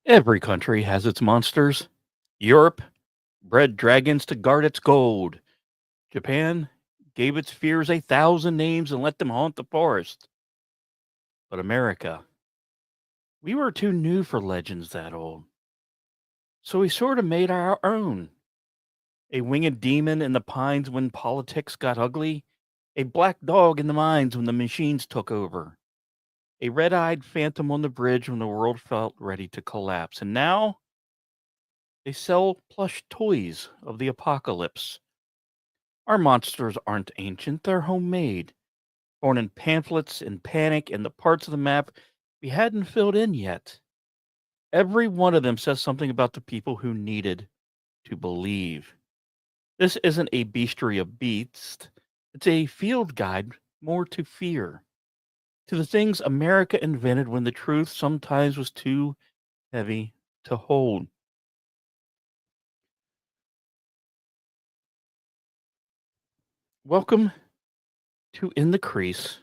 Every country has its monsters. Europe bred dragons to guard its gold. Japan gave its fears 1,000 names and let them haunt the forest. But America, we were too new for legends that old. So we sort of made our own. A winged demon in the pines when politics got ugly. A black dog in the mines when the machines took over. A red eyed phantom on the bridge when the world felt ready to collapse. And now they sell plush toys of the apocalypse. Our monsters aren't ancient, they're homemade, born in pamphlets, in panic, in the parts of the map we hadn't filled in yet. Every one of them says something about the people who needed to believe. This isn't a bestiary of beasts, it's a field guide more to fear, to the things America invented when the truth sometimes was too heavy to hold. Welcome to In the Crease.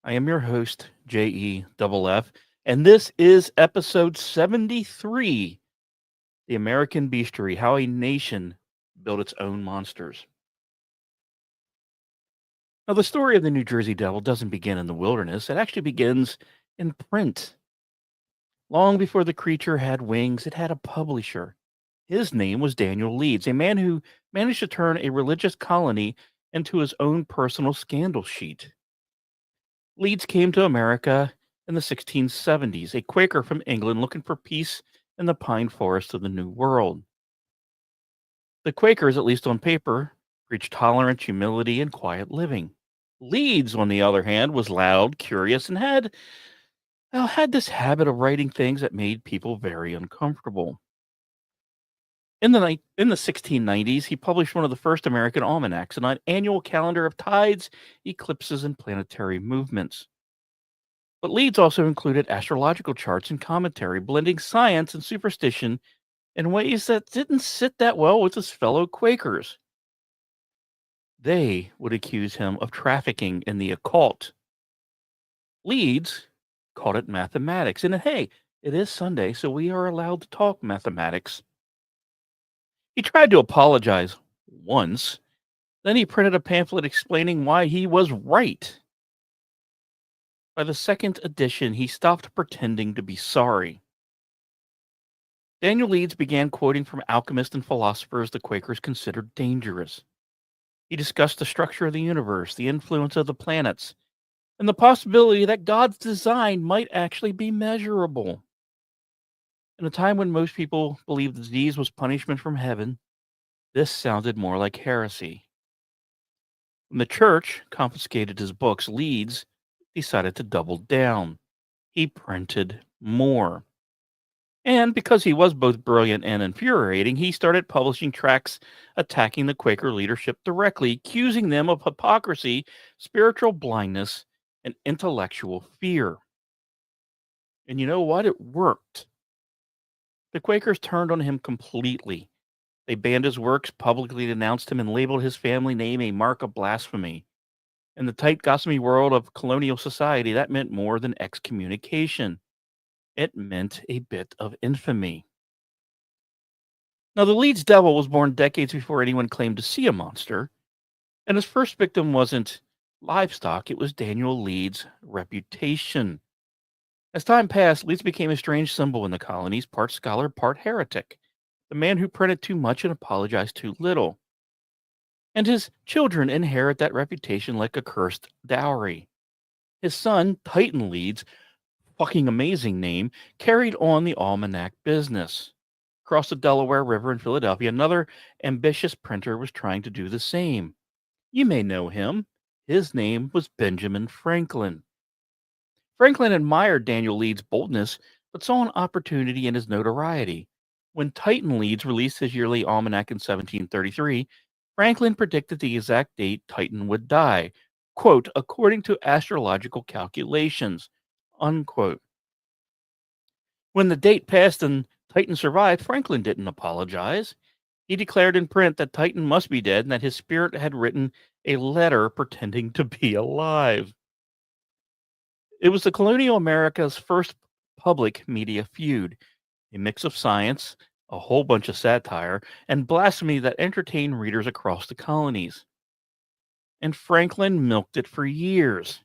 I am your host, JEFF, and this is episode 73, The American Bestiary, How a Nation Built Its Own Monsters. Now, the story of the New Jersey Devil doesn't begin in the wilderness, it actually begins in print. Long before the creature had wings, it had a publisher. His name was Daniel Leeds, a man who managed to turn a religious colony into his own personal scandal sheet. Leeds came to America in the 1670s, a Quaker from England looking for peace in the pine forests of the New World. The Quakers, at least on paper, preached tolerance, humility, and quiet living. Leeds, on the other hand, was loud, curious, and had this habit of writing things that made people very uncomfortable. In the 1690s, he published one of the first American almanacs, an annual calendar of tides, eclipses, and planetary movements. But Leeds also included astrological charts and commentary, blending science and superstition in ways that didn't sit that well with his fellow Quakers. They would accuse him of trafficking in the occult. Leeds called it mathematics. And hey, it is Sunday, so we are allowed to talk mathematics. He tried to apologize once. Then he printed a pamphlet explaining why he was right. By the second edition, he stopped pretending to be sorry. Daniel Leeds began quoting from alchemists and philosophers the Quakers considered dangerous. He discussed the structure of the universe, the influence of the planets, and the possibility that God's design might actually be measurable. In a time when most people believed disease was punishment from heaven, this sounded more like heresy. When the church confiscated his books, Leeds decided to double down. He printed more. And because he was both brilliant and infuriating, he started publishing tracts attacking the Quaker leadership directly, accusing them of hypocrisy, spiritual blindness, and intellectual fear. And you know what? It worked. The Quakers turned on him completely. They banned his works, publicly denounced him, and labeled his family name a mark of blasphemy. In the tight, gossipy world of colonial society, that meant more than excommunication. It meant a bit of infamy. Now, the Leeds Devil was born decades before anyone claimed to see a monster, and his first victim wasn't livestock, it was Daniel Leeds' reputation. As time passed, Leeds became a strange symbol in the colonies, part scholar, part heretic, the man who printed too much and apologized too little. And his children inherit that reputation like a cursed dowry. His son, Titan Leeds, fucking amazing name, carried on the almanac business. Across the Delaware River in Philadelphia, another ambitious printer was trying to do the same. You may know him. His name was Benjamin Franklin. Franklin admired Daniel Leeds' boldness, but saw an opportunity in his notoriety. When Titan Leeds released his yearly almanac in 1733, Franklin predicted the exact date Titan would die, quote, according to astrological calculations, unquote. When the date passed and Titan survived, Franklin didn't apologize. He declared in print that Titan must be dead and that his spirit had written a letter pretending to be alive. It was the colonial America's first public media feud. a mix of science, a whole bunch of satire, and blasphemy that entertained readers across the colonies. And Franklin milked it for years.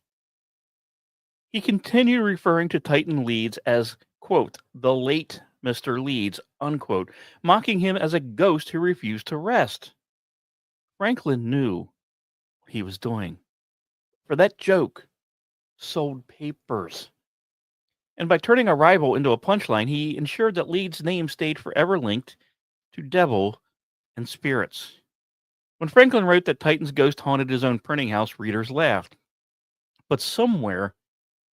He continued referring to Titan Leeds as, quote, the late Mr. Leeds, unquote, mocking him as a ghost who refused to rest. Franklin knew what he was doing. For that joke sold papers. And by turning a rival into a punchline, he ensured that Leeds' name stayed forever linked to devil and spirits. When Franklin wrote that Titan's ghost haunted his own printing house, readers laughed. But somewhere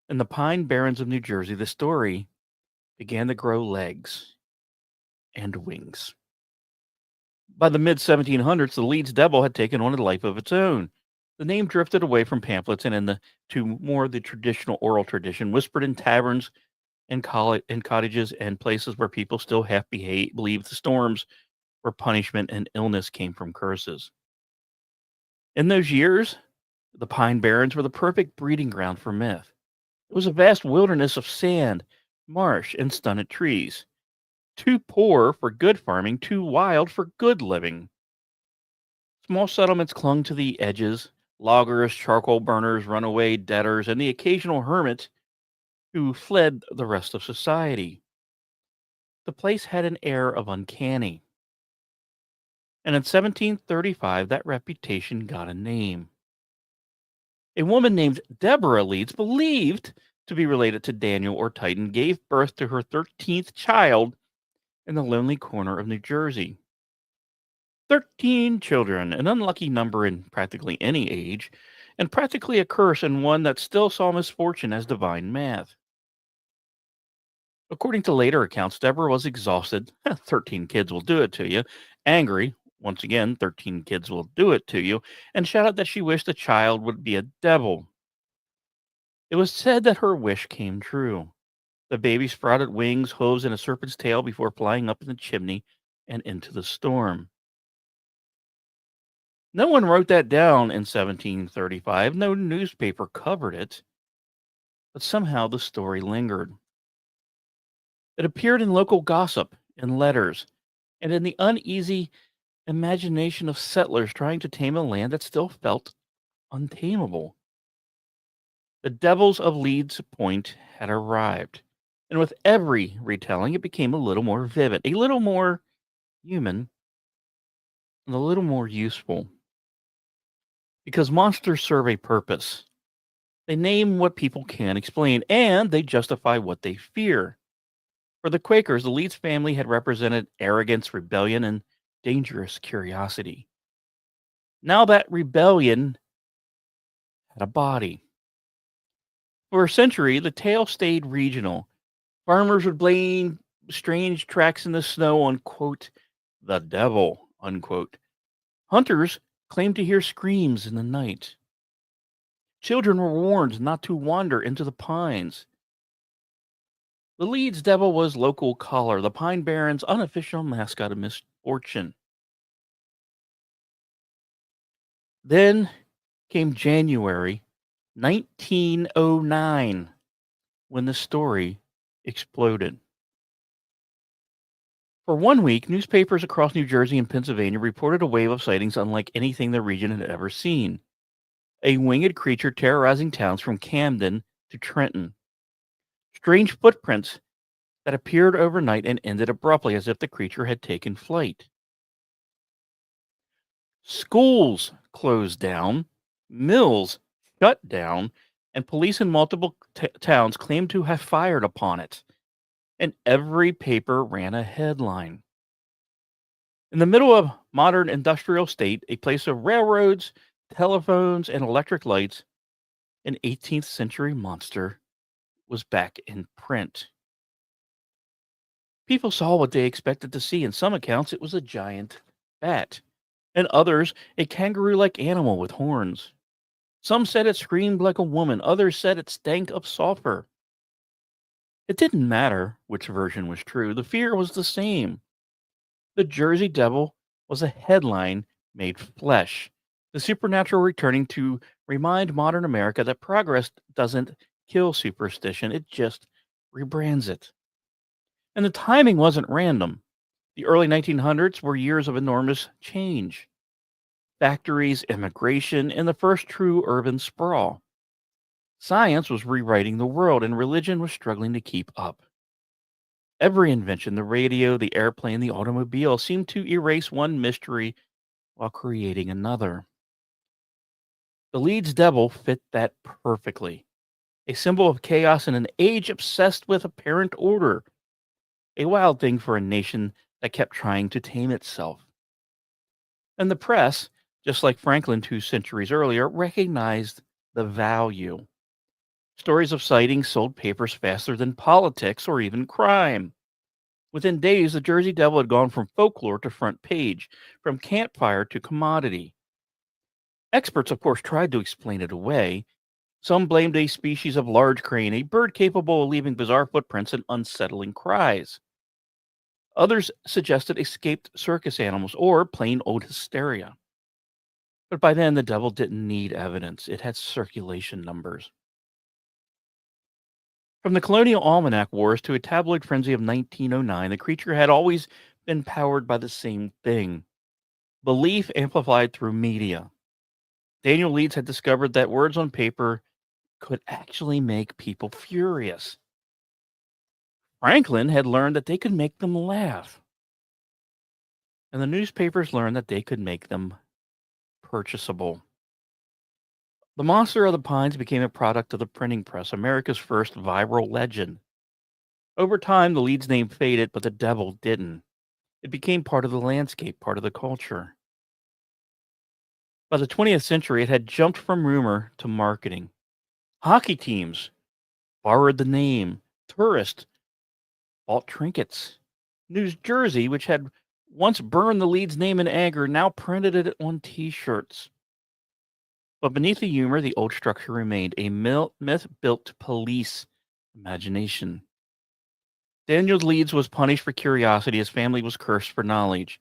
in the Pine Barrens of New Jersey, the story began to grow legs and wings. By the mid 1700s, the Leeds Devil had taken on a life of its own. The name drifted away from pamphlets and to more the traditional oral tradition, whispered in taverns and cottages and places where people still half believed the storms where punishment and illness came from curses. In those years, the Pine Barrens were the perfect breeding ground for myth. It was a vast wilderness of sand, marsh, and stunted trees. Too poor for good farming, too wild for good living. Small settlements clung to the edges, loggers, charcoal burners, runaway debtors, and the occasional hermit who fled the rest of society. The place had an air of uncanny. And in 1735, that reputation got a name. A woman named Deborah Leeds, believed to be related to Daniel or Titan, gave birth to her 13th child in the lonely corner of New Jersey. 13 children, an unlucky number in practically any age, and practically a curse and one that still saw misfortune as divine math. According to later accounts, Deborah was exhausted. 13 kids will do it to you. Angry, once again, 13 kids will do it to you, and shouted that she wished the child would be a devil. It was said that her wish came true. The baby sprouted wings, hooves, and a serpent's tail before flying up in the chimney and into the storm. No one wrote that down in 1735. No newspaper covered it. But somehow the story lingered. It appeared in local gossip, in letters, and in the uneasy imagination of settlers trying to tame a land that still felt untamable. The devils of Leeds Point had arrived, and with every retelling, it became a little more vivid, a little more human, and a little more useful. Because monsters serve a purpose. They name what people can't explain, and they justify what they fear. For the Quakers, the Leeds family had represented arrogance, rebellion, and dangerous curiosity. Now that rebellion had a body. For a century, the tale stayed regional. Farmers would blame strange tracks in the snow on, quote, the devil, unquote. Hunters claimed to hear screams in the night. Children were warned not to wander into the pines. The Leeds Devil was local collar, the Pine Barrens' unofficial mascot of misfortune. Then came January 1909, when the story exploded. For 1 week, newspapers across New Jersey and Pennsylvania reported a wave of sightings unlike anything the region had ever seen. A winged creature terrorizing towns from Camden to Trenton. Strange footprints that appeared overnight and ended abruptly as if the creature had taken flight. Schools closed down, mills shut down, and police in multiple towns claimed to have fired upon it. And every paper ran a headline. In the middle of modern industrial state, a place of railroads, telephones, and electric lights, an 18th century monster was back in print. People saw what they expected to see. In some accounts, it was a giant bat. In others, a kangaroo-like animal with horns. Some said it screamed like a woman. Others said it stank of sulfur. It didn't matter which version was true. The fear was the same. The Jersey Devil was a headline made flesh. The supernatural returning to remind modern America that progress doesn't kill superstition. It just rebrands it. And the timing wasn't random. The early 1900s were years of enormous change: factories, immigration, and the first true urban sprawl. Science was rewriting the world, and religion was struggling to keep up. Every invention, the radio, the airplane, the automobile, seemed to erase one mystery while creating another. The Leeds devil fit that perfectly. A symbol of chaos in an age obsessed with apparent order. A wild thing for a nation that kept trying to tame itself. And the press, just like Franklin 2 centuries earlier, recognized the value. Stories of sightings sold papers faster than politics or even crime. Within days, the Jersey Devil had gone from folklore to front page, from campfire to commodity. Experts, of course, tried to explain it away. Some blamed a species of large crane, a bird capable of leaving bizarre footprints and unsettling cries. Others suggested escaped circus animals or plain old hysteria. But by then, the devil didn't need evidence, it had circulation numbers. From the colonial almanac wars to a tabloid frenzy of 1909, the creature had always been powered by the same thing: belief amplified through media. Daniel Leeds had discovered that words on paper could actually make people furious. Franklin had learned that they could make them laugh. And the newspapers learned that they could make them purchasable. The Monster of the Pines became a product of the printing press, America's first viral legend. Over time, the Leeds name faded, but the devil didn't. It became part of the landscape, part of the culture. By the 20th century, it had jumped from rumor to marketing. Hockey teams borrowed the name. Tourists bought trinkets. New Jersey, which had once burned the Leeds name in anger, now printed it on T-shirts. But beneath the humor, the old structure remained: a myth built to police imagination. Daniel Leeds was punished for curiosity, his family was cursed for knowledge,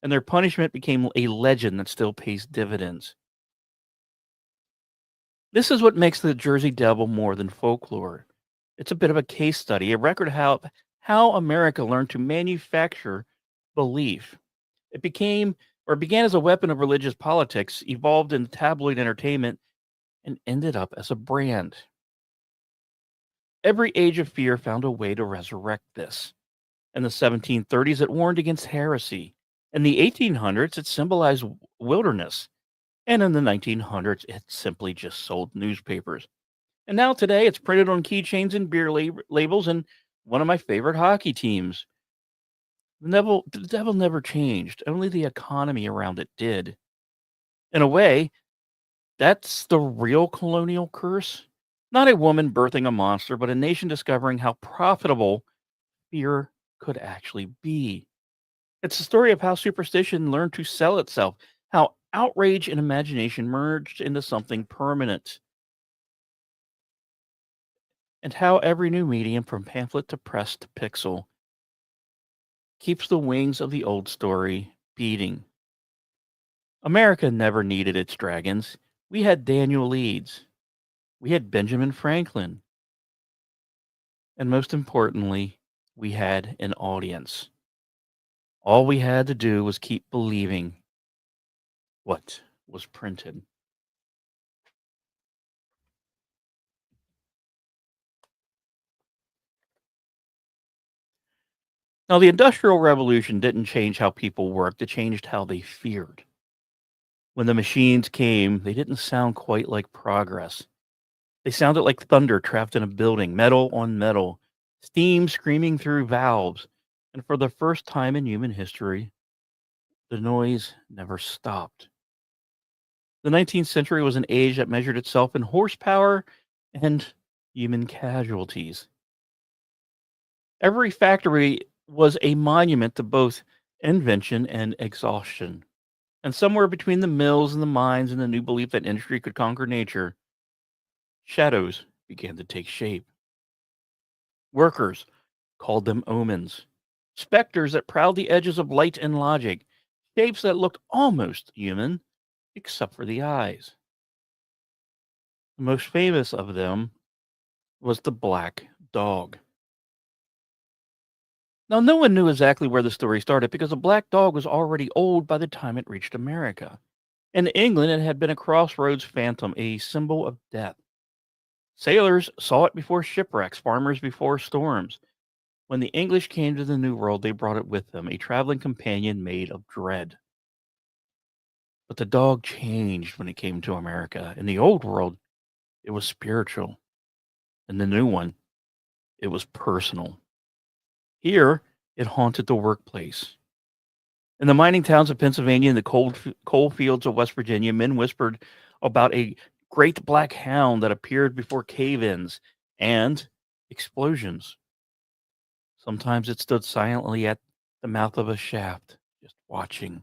and their punishment became a legend that still pays dividends. This is what makes the Jersey Devil more than folklore. It's a bit of a case study, a record of how America learned to manufacture belief. It became or began as a weapon of religious politics, evolved in tabloid entertainment, and ended up as a brand. Every age of fear found a way to resurrect this. In the 1730s, it warned against heresy. In the 1800s, it symbolized wilderness. And in the 1900s, it simply just sold newspapers. And now today, it's printed on keychains and beer labels and one of my favorite hockey teams. The devil never changed. Only the economy around it did. In a way, that's the real colonial curse. Not a woman birthing a monster, but a nation discovering how profitable fear could actually be. It's the story of how superstition learned to sell itself, how outrage and imagination merged into something permanent, and how every new medium, from pamphlet to press to pixel, keeps the wings of the old story beating. America never needed its dragons. We had Daniel Leeds, we had Benjamin Franklin, and most importantly, we had an audience. All we had to do was keep believing what was printed. Now, the Industrial Revolution didn't change how people worked, it changed how they feared. When the machines came, they didn't sound quite like progress. They sounded like thunder trapped in a building, metal on metal, steam screaming through valves. And for the first time in human history, the noise never stopped. The 19th century was an age that measured itself in horsepower and human casualties. Every factory was a monument to both invention and exhaustion. And somewhere between the mills and the mines and the new belief that industry could conquer nature, shadows began to take shape. Workers called them omens, specters that prowled the edges of light and logic, shapes that looked almost human, except for the eyes. The most famous of them was the black dog. Now, no one knew exactly where the story started because the black dog was already old by the time it reached America. In England, it had been a crossroads phantom, a symbol of death. Sailors saw it before shipwrecks, farmers before storms. When the English came to the New World, they brought it with them, a traveling companion made of dread. But the dog changed when it came to America. In the Old World, it was spiritual. In the new one, it was personal. Here, it haunted the workplace. In the mining towns of Pennsylvania and the coal fields of West Virginia, men whispered about a great black hound that appeared before cave ins and explosions. Sometimes it stood silently at the mouth of a shaft, just watching.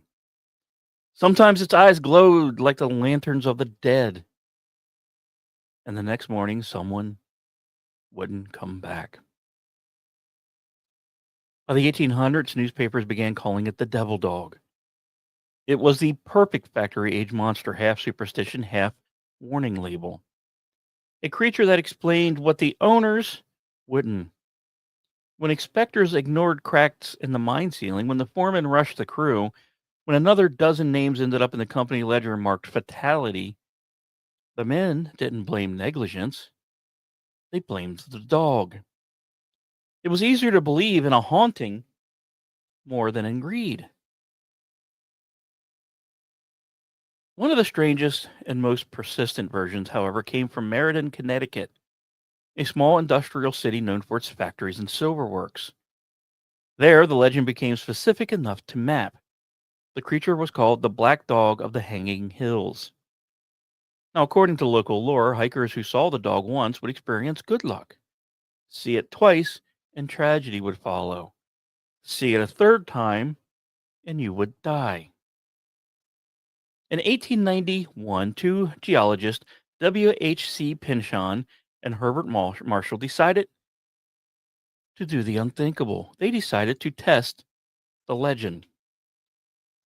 Sometimes its eyes glowed like the lanterns of the dead. And the next morning, someone wouldn't come back. By the 1800s, newspapers began calling it the devil dog. It was the perfect factory age monster, half superstition, half warning label. A creature that explained what the owners wouldn't. When inspectors ignored cracks in the mine ceiling, when the foreman rushed the crew, when another dozen names ended up in the company ledger marked fatality, the men didn't blame negligence. They blamed the dog. It was easier to believe in a haunting more than in greed. One of the strangest and most persistent versions, however, came from Meriden, Connecticut, a small industrial city known for its factories and silver works. There, the legend became specific enough to map. The creature was called the Black Dog of the Hanging Hills. Now, according to local lore, hikers who saw the dog once would experience good luck. See it twice, and tragedy would follow. See it a third time, and you would die. In 1891, two geologists, W.H.C. Pinchon and Herbert Marshall, decided to do the unthinkable. They decided to test the legend.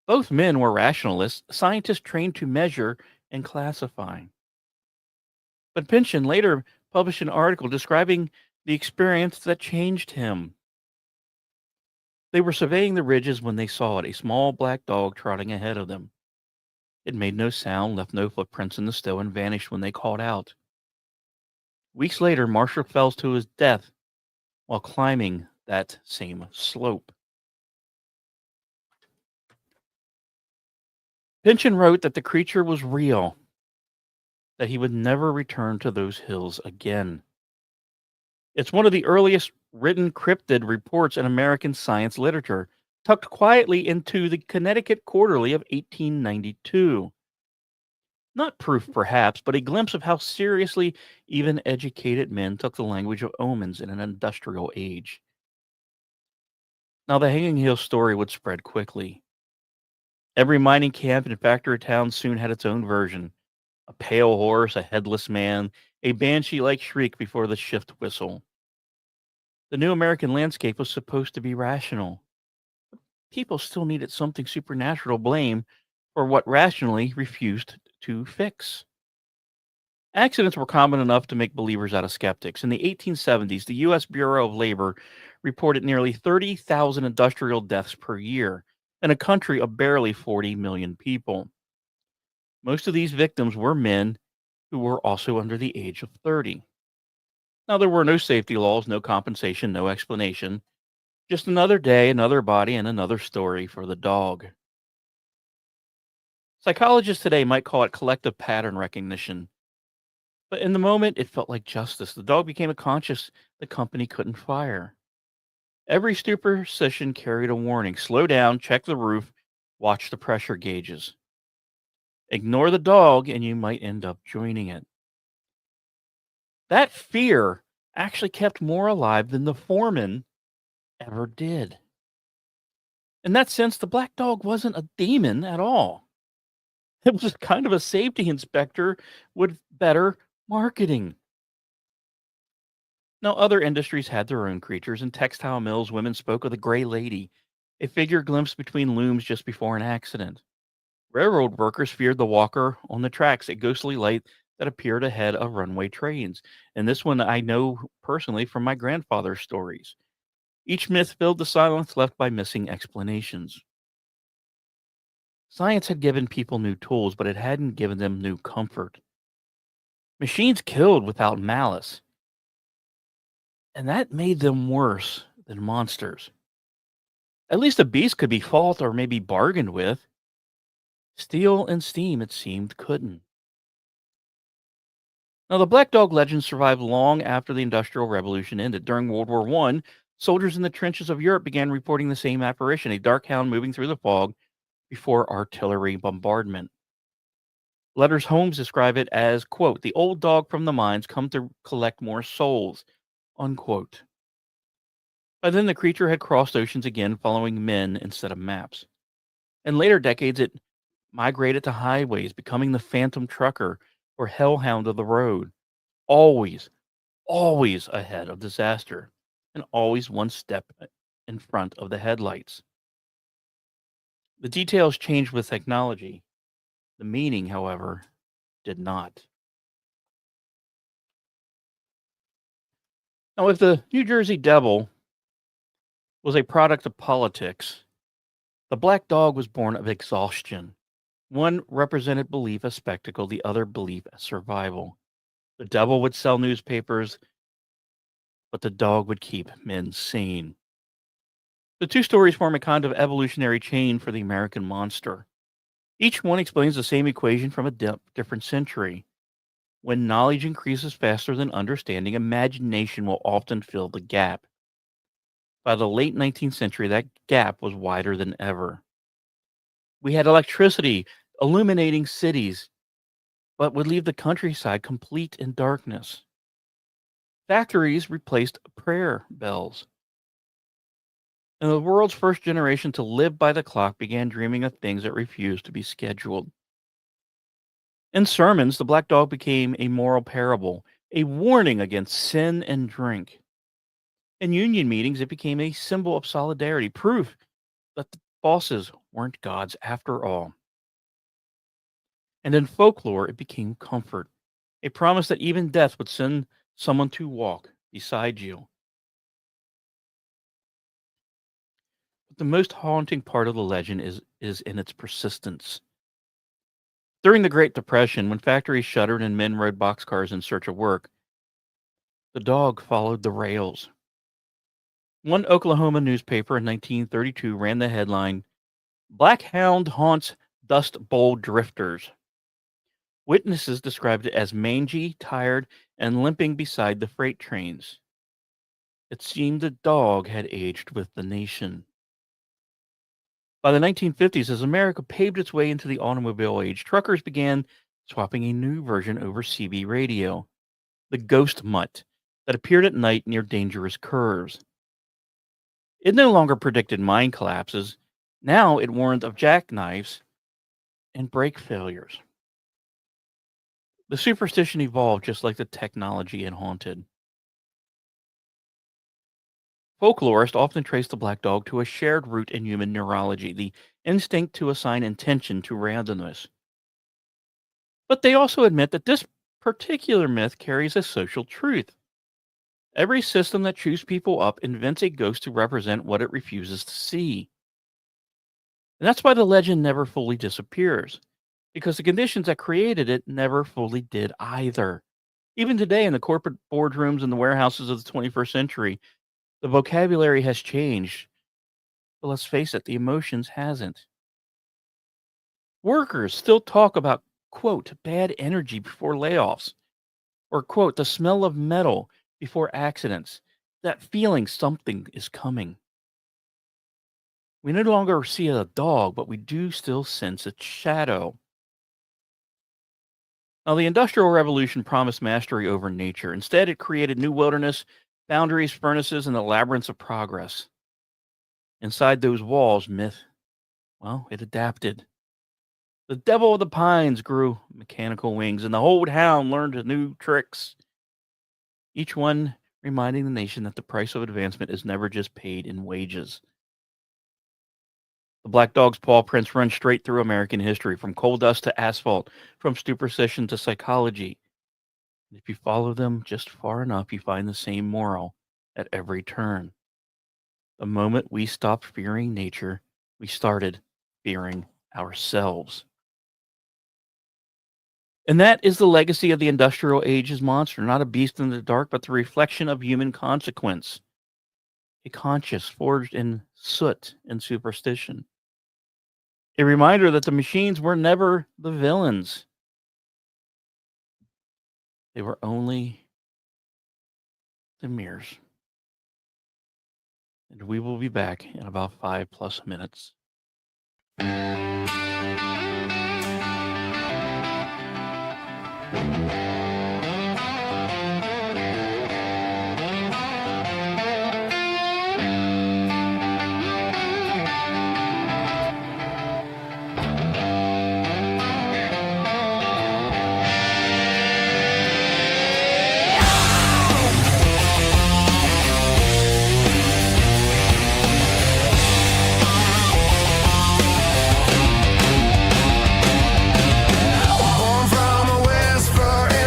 Both men were rationalists, scientists trained to measure and classify. But Pynchon later published an article describing the experience that changed him. They were surveying the ridges when they saw it, a small black dog trotting ahead of them. It made no sound, left no footprints in the snow, and vanished when they called out. Weeks later, Marshall fell to his death while climbing that same slope. Pynchon wrote that the creature was real, that he would never return to those hills again. It's one of the earliest written cryptid reports in American science literature, tucked quietly into the Connecticut Quarterly of 1892. Not proof, perhaps, but a glimpse of how seriously even educated men took the language of omens in an industrial age. Now, the Hanging Hill story would spread quickly. Every mining camp and factory town soon had its own version: a pale horse, a headless man, a banshee like shriek before the shift whistle. The new American landscape was supposed to be rational. People still needed something supernatural to blame for what rationally refused to fix. Accidents were common enough to make believers out of skeptics. In the 1870s, the U.S. Bureau of Labor reported nearly 30,000 industrial deaths per year in a country of barely 40 million people. Most of these victims were men who were also under the age of 30. Now, there were no safety laws, no compensation, no explanation. Just another day, another body, and another story for the dog. Psychologists today might call it collective pattern recognition. But in the moment, it felt like justice. The dog became a conscience the company couldn't fire. Every superstition carried a warning: slow down, check the roof, watch the pressure gauges. Ignore the dog, and you might end up joining it. That fear actually kept more alive than the foreman ever did. In that sense, the black dog wasn't a demon at all. It was kind of a safety inspector with better marketing. Now, other industries had their own creatures. In textile mills, women spoke of the Gray Lady, a figure glimpsed between looms just before an accident. Railroad workers feared the walker on the tracks, a ghostly light that appeared ahead of runway trains. And this one I know personally from my grandfather's stories. Each myth filled the silence left by missing explanations. Science had given people new tools, but it hadn't given them new comfort. Machines killed without malice, and that made them worse than monsters. At least a beast could be fought or maybe bargained with. Steel and steam, it seemed, couldn't. Now, the Black Dog legend survived long after the Industrial Revolution ended. During World War I, soldiers in the trenches of Europe began reporting the same apparition, a dark hound moving through the fog before artillery bombardment. Letters Holmes describe it as, quote, the old dog from the mines come to collect more souls, unquote. By then, the creature had crossed oceans again, following men instead of maps. In later decades, it migrated to highways, becoming the phantom trucker or hellhound of the road, always, always ahead of disaster, and always one step in front of the headlights. The details changed with technology. The meaning, however, did not. Now, if the New Jersey Devil was a product of politics, the Black Dog was born of exhaustion. One represented belief as spectacle, the other belief as survival. The devil would sell newspapers, but the dog would keep men sane. The two stories form a kind of evolutionary chain for the American monster. Each one explains the same equation from a different century. When knowledge increases faster than understanding, imagination will often fill the gap. By the late 19th century, that gap was wider than ever. We had electricity illuminating cities, but would leave the countryside complete in darkness. Factories replaced prayer bells. And the world's first generation to live by the clock began dreaming of things that refused to be scheduled. In sermons, the black dog became a moral parable, a warning against sin and drink. In union meetings, it became a symbol of solidarity, proof that the bosses weren't gods after all. And in folklore, it became comfort, a promise that even death would send someone to walk beside you. But the most haunting part of the legend is in its persistence. During the Great Depression, when factories shuttered and men rode boxcars in search of work, the dog followed the rails. One Oklahoma newspaper in 1932 ran the headline, Black Hound Haunts Dust Bowl Drifters. Witnesses described it as mangy, tired, and limping beside the freight trains. It seemed the dog had aged with the nation. By the 1950s, as America paved its way into the automobile age, truckers began swapping a new version over CB radio, the Ghost Mutt, that appeared at night near dangerous curves. It no longer predicted mine collapses. Now it warned of jackknives and brake failures. The superstition evolved just like the technology it haunted. Folklorists often trace the black dog to a shared root in human neurology, the instinct to assign intention to randomness. But they also admit that this particular myth carries a social truth. Every system that chews people up invents a ghost to represent what it refuses to see. And that's why the legend never fully disappears, because the conditions that created it never fully did either. Even today, in the corporate boardrooms and the warehouses of the 21st century, the vocabulary has changed. But let's face it, the emotions hasn't. Workers still talk about, quote, bad energy before layoffs, or, quote, the smell of metal before accidents, that feeling something is coming. We no longer see a dog, but we do still sense its shadow. Now, the Industrial Revolution promised mastery over nature. Instead, it created new wilderness, boundaries, furnaces, and the labyrinths of progress. Inside those walls, myth, well, it adapted. The devil of the pines grew mechanical wings, and the old hound learned new tricks. Each one reminding the nation that the price of advancement is never just paid in wages. The black dog's paw prints run straight through American history, from coal dust to asphalt, from superstition to psychology. And if you follow them just far enough, you find the same moral at every turn. The moment we stopped fearing nature, we started fearing ourselves. And that is the legacy of the industrial age's monster, not a beast in the dark, but the reflection of human consequence, a conscience forged in soot and superstition. A reminder that the machines were never the villains. They were only the mirrors. And we will be back in about 5+ minutes. Born from a whisper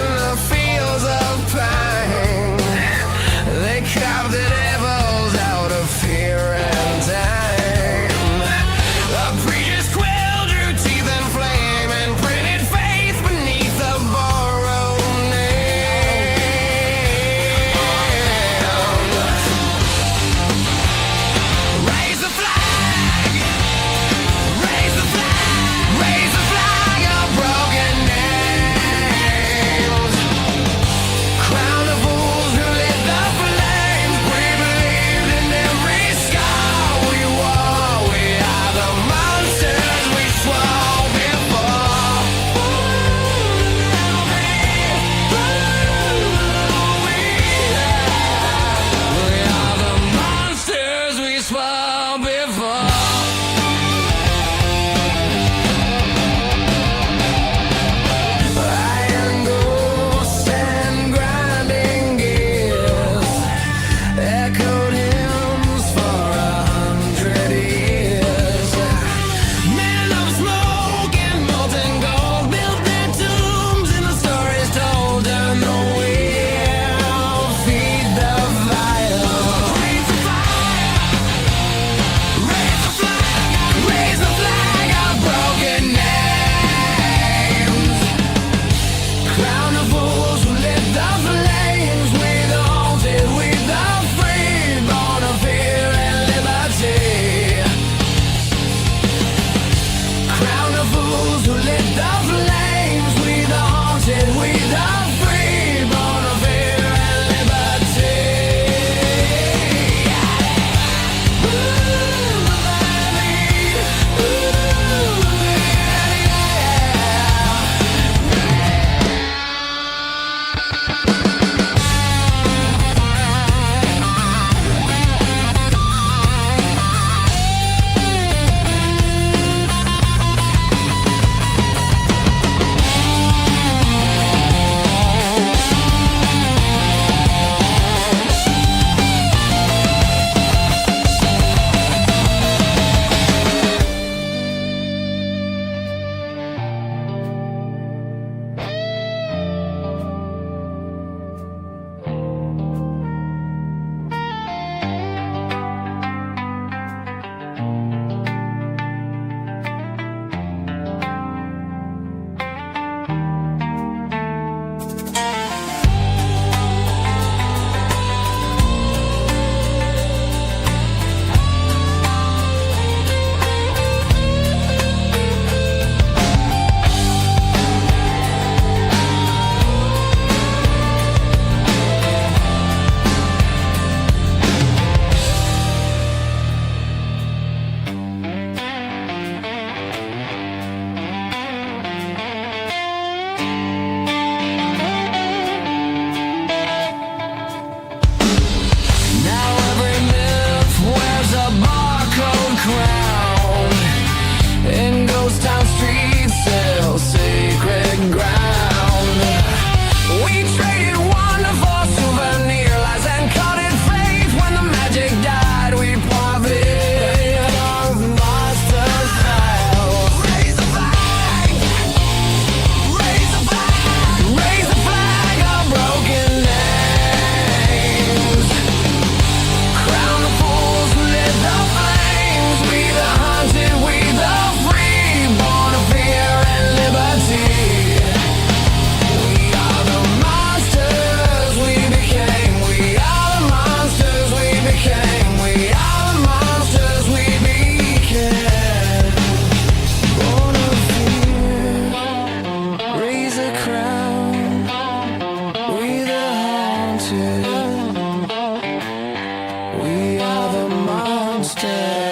We are the monsters.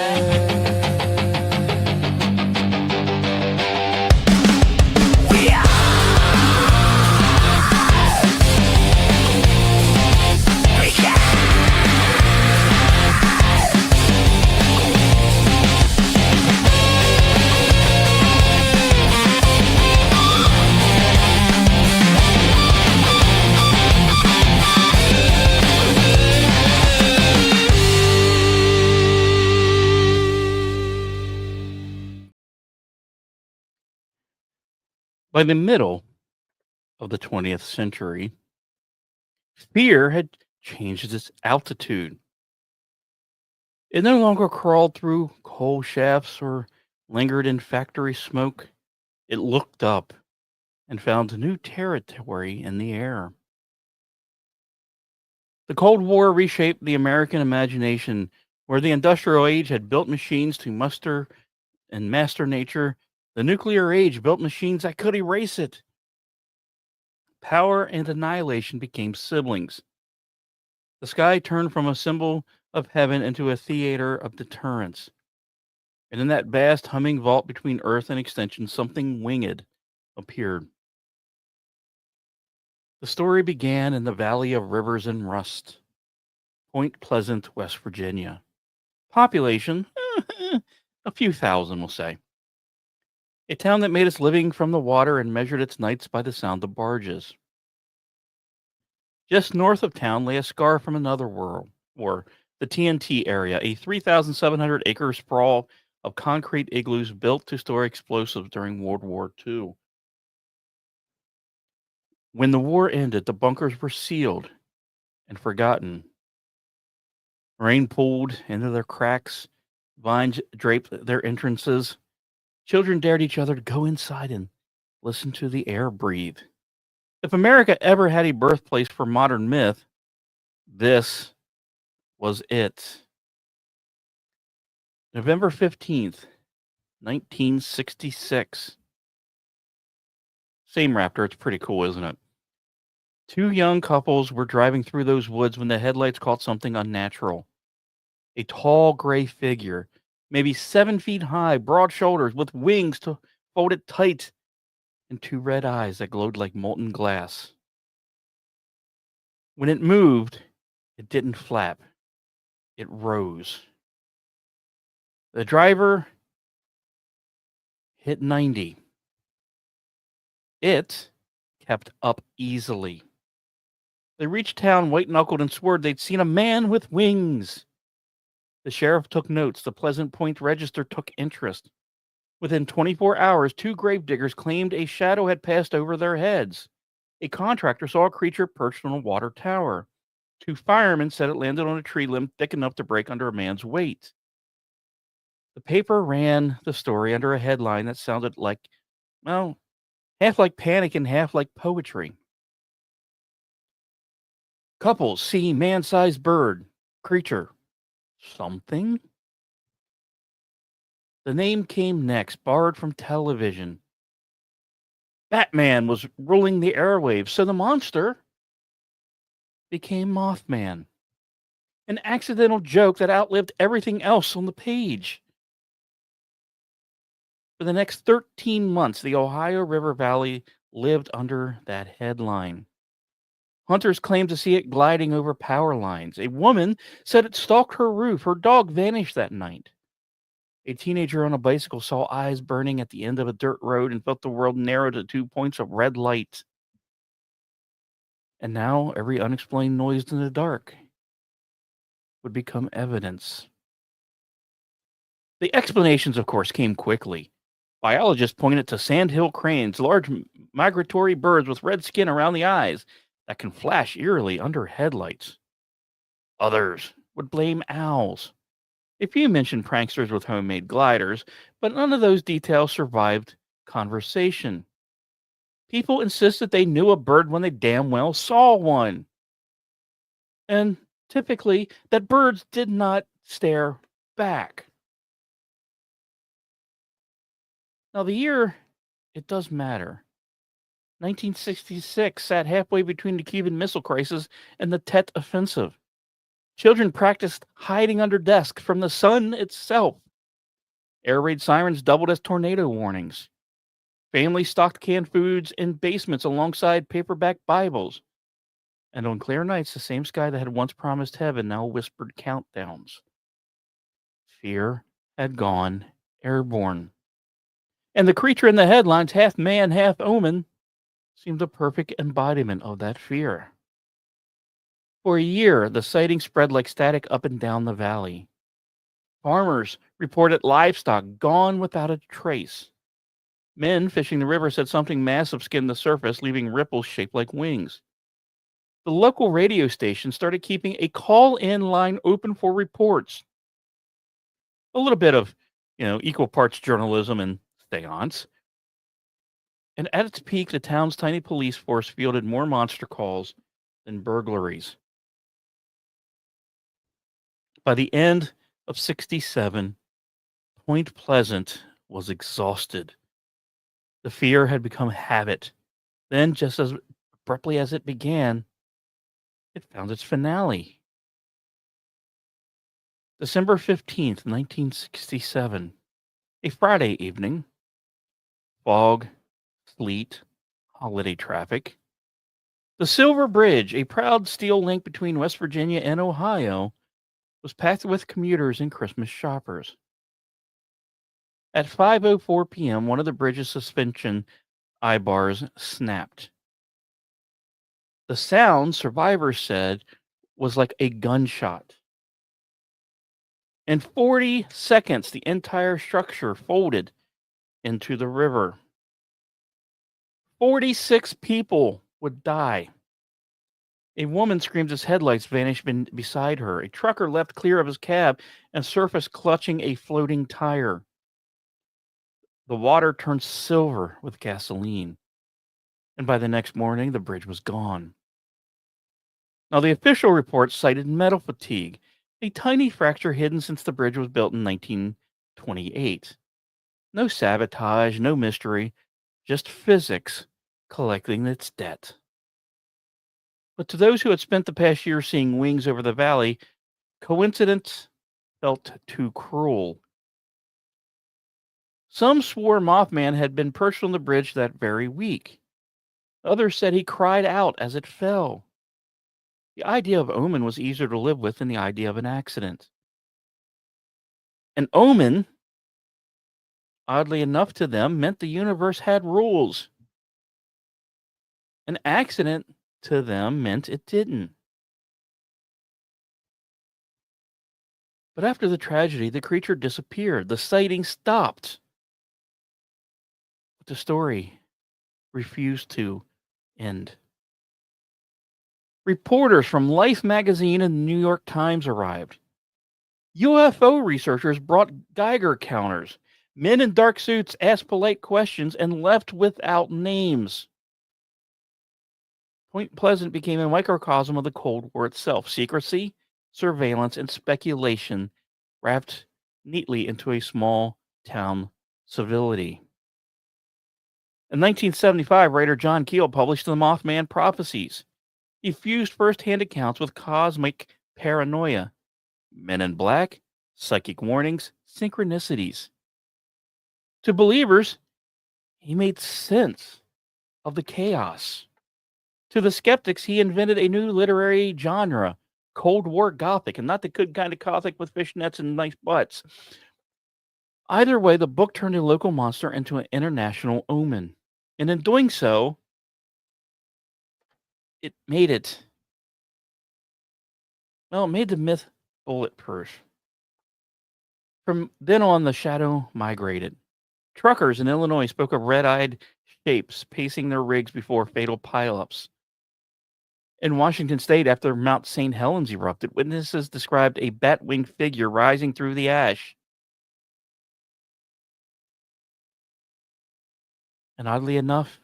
By the middle of the 20th century, fear had changed its altitude. It no longer crawled through coal shafts or lingered in factory smoke. It looked up and found new territory in the air. The Cold War reshaped the American imagination, where the industrial age had built machines to muster and master nature. The nuclear age built machines that could erase it. Power and annihilation became siblings. The sky turned from a symbol of heaven into a theater of deterrence. And in that vast humming vault between Earth and extension, something winged appeared. The story began in the Valley of Rivers and Rust, Point Pleasant, West Virginia. Population, a few thousand, we'll say. A town that made its living from the water and measured its nights by the sound of barges. Just north of town lay a scar from another world war, the TNT area, a 3,700-acre sprawl of concrete igloos built to store explosives during World War II. When the war ended, the bunkers were sealed and forgotten. Rain pooled into their cracks, vines draped their entrances. Children dared each other to go inside and listen to the air breathe. If America ever had a birthplace for modern myth, this was it. November 15th, 1966. Same raptor. It's pretty cool, isn't it? Two young couples were driving through those woods when the headlights caught something unnatural. A tall gray figure, maybe 7 feet high, broad shoulders, with wings to fold it tight, and two red eyes that glowed like molten glass. When it moved, it didn't flap. It rose. The driver hit 90. It kept up easily. They reached town white-knuckled and swore they'd seen a man with wings. The sheriff took notes. The Pleasant Point Register took interest. Within 24 hours, two gravediggers claimed a shadow had passed over their heads. A contractor saw a creature perched on a water tower. Two firemen said it landed on a tree limb thick enough to break under a man's weight. The paper ran the story under a headline that sounded like, well, half like panic and half like poetry. Couples see man-sized bird, creature, something? The name came next, borrowed from television. Batman was ruling the airwaves, so the monster became Mothman. An accidental joke that outlived everything else on the page. For the next 13 months, the Ohio River Valley lived under that headline. Hunters claimed to see it gliding over power lines. A woman said it stalked her roof. Her dog vanished that night. A teenager on a bicycle saw eyes burning at the end of a dirt road and felt the world narrow to 2 points of red light. And now every unexplained noise in the dark would become evidence. The explanations, of course, came quickly. Biologists pointed to sandhill cranes, large migratory birds with red skin around the eyes that can flash eerily under headlights. Others would blame owls. A few mentioned pranksters with homemade gliders, but none of those details survived conversation. People insisted they knew a bird when they damn well saw one. And typically, that birds did not stare back. Now, the year, it does matter. 1966 sat halfway between the Cuban Missile Crisis and the Tet Offensive. Children practiced hiding under desks from the sun itself. Air raid sirens doubled as tornado warnings. Families stocked canned foods in basements alongside paperback Bibles. And on clear nights, the same sky that had once promised heaven now whispered countdowns. Fear had gone airborne. And the creature in the headlines, half man, half omen, seemed a perfect embodiment of that fear. For a year, the sighting spread like static up and down the valley. Farmers reported livestock gone without a trace. Men fishing the river said something massive skimmed the surface, leaving ripples shaped like wings. The local radio station started keeping a call-in line open for reports. A little bit of, equal parts journalism and seance. And at its peak, the town's tiny police force fielded more monster calls than burglaries. By the end of 67, Point Pleasant was exhausted. The fear had become habit. Then, just as abruptly as it began, it found its finale. December 15th, 1967, a Friday evening. Fog, sleet, holiday traffic. The Silver Bridge, a proud steel link between West Virginia and Ohio, was packed with commuters and Christmas shoppers. At 5:04 p.m., one of the bridge's suspension eye bars snapped. The sound, survivors said, was like a gunshot. In 40 seconds, the entire structure folded into the river. 46 people would die. A woman screamed as headlights vanished beside her. A trucker leapt clear of his cab and surfaced clutching a floating tire. The water turned silver with gasoline. And by the next morning, the bridge was gone. Now, the official reports cited metal fatigue, a tiny fracture hidden since the bridge was built in 1928. No sabotage, no mystery, just physics collecting its debt. But to those who had spent the past year seeing wings over the valley, coincidence felt too cruel. Some swore Mothman had been perched on the bridge that very week. Others said he cried out as it fell. The idea of omen was easier to live with than the idea of an accident. An omen, oddly enough to them, meant the universe had rules. An accident to them meant it didn't. But after the tragedy, the creature disappeared. The sighting stopped. But the story refused to end. Reporters from Life magazine and the New York Times arrived. UFO researchers brought Geiger counters. Men in dark suits asked polite questions and left without names. Point Pleasant became a microcosm of the Cold War itself. Secrecy, surveillance, and speculation wrapped neatly into a small town civility. In 1975, writer John Keel published The Mothman Prophecies. He fused first-hand accounts with cosmic paranoia, men in black, psychic warnings, synchronicities. To believers, he made sense of the chaos. To the skeptics, he invented a new literary genre, Cold War Gothic, and not the good kind of Gothic with fishnets and nice butts. Either way, the book turned a local monster into an international omen. And in doing so, it made the myth bulletproof. From then on, the shadow migrated. Truckers in Illinois spoke of red-eyed shapes pacing their rigs before fatal pileups. In Washington state, after Mount St. Helens erupted, witnesses described a bat-winged figure rising through the ash. And oddly enough,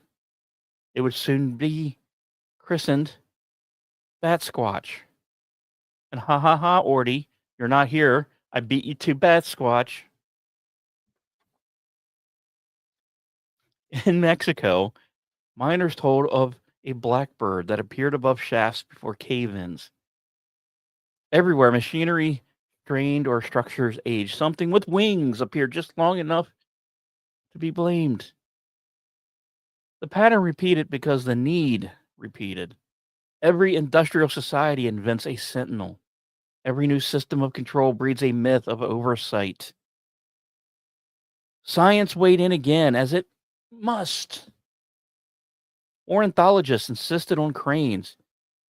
it would soon be christened Bat Squatch. And ha ha ha, Orty, you're not here. I beat you to Bat Squatch. In Mexico, Miners told of a blackbird that appeared above shafts before cave ins. Everywhere, machinery strained or structures aged. Something with wings appeared just long enough to be blamed. The pattern repeated because the need repeated. Every industrial society invents a sentinel. Every new system of control breeds a myth of oversight. Science weighed in again, as it must. Ornithologists insisted on cranes.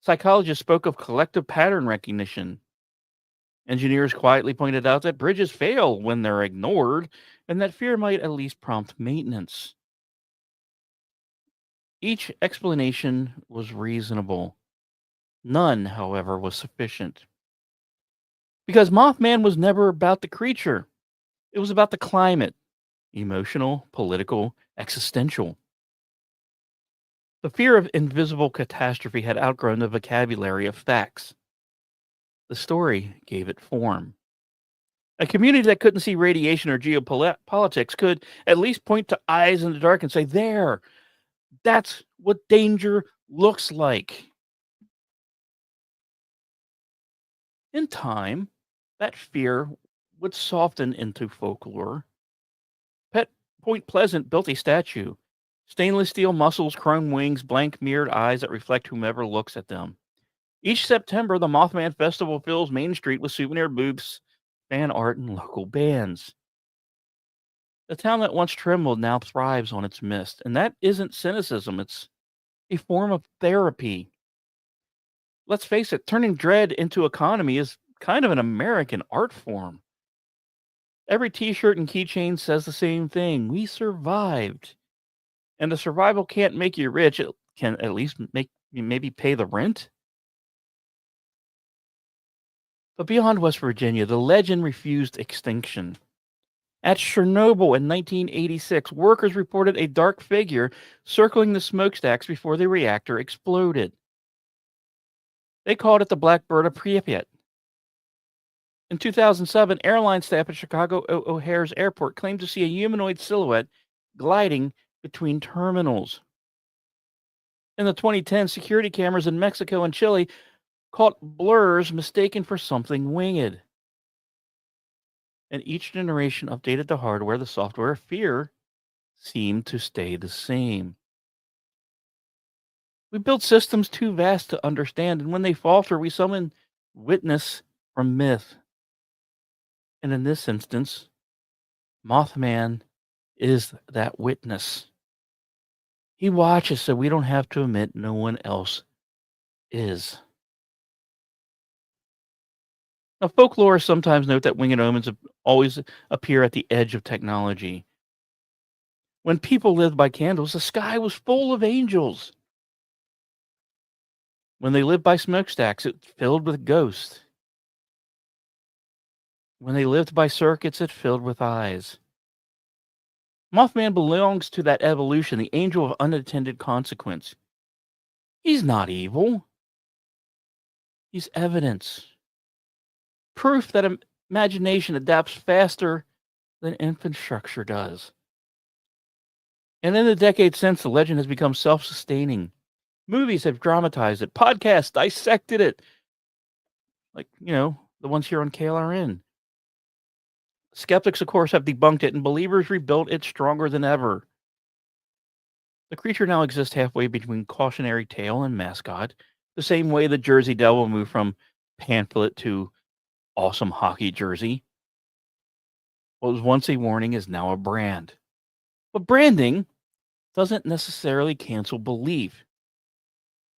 Psychologists spoke of collective pattern recognition. Engineers quietly pointed out that bridges fail when they're ignored, and that fear might at least prompt maintenance. Each explanation was reasonable. None, however, was sufficient. Because Mothman was never about the creature, it was about the climate, emotional, political, existential. The fear of invisible catastrophe had outgrown the vocabulary of facts. The story gave it form. A community that couldn't see radiation or geopolitics could at least point to eyes in the dark and say, there, that's what danger looks like. In time, that fear would soften into folklore. Pet Point Pleasant built a statue. Stainless steel muscles, chrome wings, blank mirrored eyes that reflect whomever looks at them. Each September, the Mothman Festival fills Main Street with souvenir booths, fan art, and local bands. The town that once trembled now thrives on its mist, and that isn't cynicism, it's a form of therapy. Let's face it, turning dread into economy is kind of an American art form. Every t shirt and keychain says the same thing: we survived. And the survival can't make you rich, it can at least make you maybe pay the rent. But beyond West Virginia, the legend refused extinction. At Chernobyl in 1986, workers reported a dark figure circling the smokestacks before the reactor exploded. They called it the Black Bird of Pripyat. In 2007, airline staff at Chicago O'Hare's airport claimed to see a humanoid silhouette gliding between terminals. In the 2010, security cameras in Mexico and Chile caught blurs mistaken for something winged. And each generation updated the hardware, the software. Fear seemed to stay the same. We build systems too vast to understand, and when they falter, we summon witness from myth. And in this instance, Mothman is that witness. He watches so we don't have to admit no one else is. Now, folklorists sometimes note that winged omens always appear at the edge of technology. When people lived by candles, the sky was full of angels. When they lived by smokestacks, it filled with ghosts. When they lived by circuits, it filled with eyes. Mothman belongs to that evolution, the angel of unintended consequence. He's not evil. He's evidence. Proof that imagination adapts faster than infrastructure does. And in the decades since, the legend has become self-sustaining. Movies have dramatized it. Podcasts dissected it. Like, the ones here on KLRN. Skeptics, of course, have debunked it, and believers rebuilt it stronger than ever. The creature now exists halfway between cautionary tale and mascot, the same way the Jersey Devil moved from pamphlet to awesome hockey jersey. What was once a warning is now a brand. But branding doesn't necessarily cancel belief.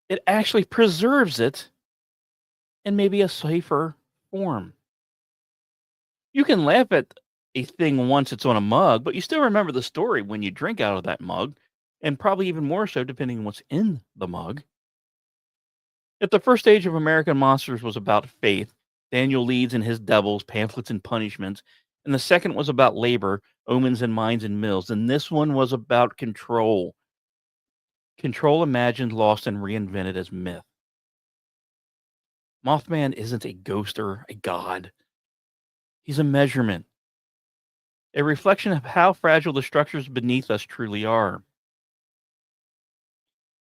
It actually preserves it in maybe a safer form. You can laugh at a thing once it's on a mug, but you still remember the story when you drink out of that mug, and probably even more so depending on what's in the mug. If the first stage of American Monsters was about faith, Daniel Leeds and his devils, pamphlets and punishments, and the second was about labor, omens and mines and mills, then this one was about control. Control imagined, lost, and reinvented as myth. Mothman isn't a ghost or a god. He's a measurement, a reflection of how fragile the structures beneath us truly are.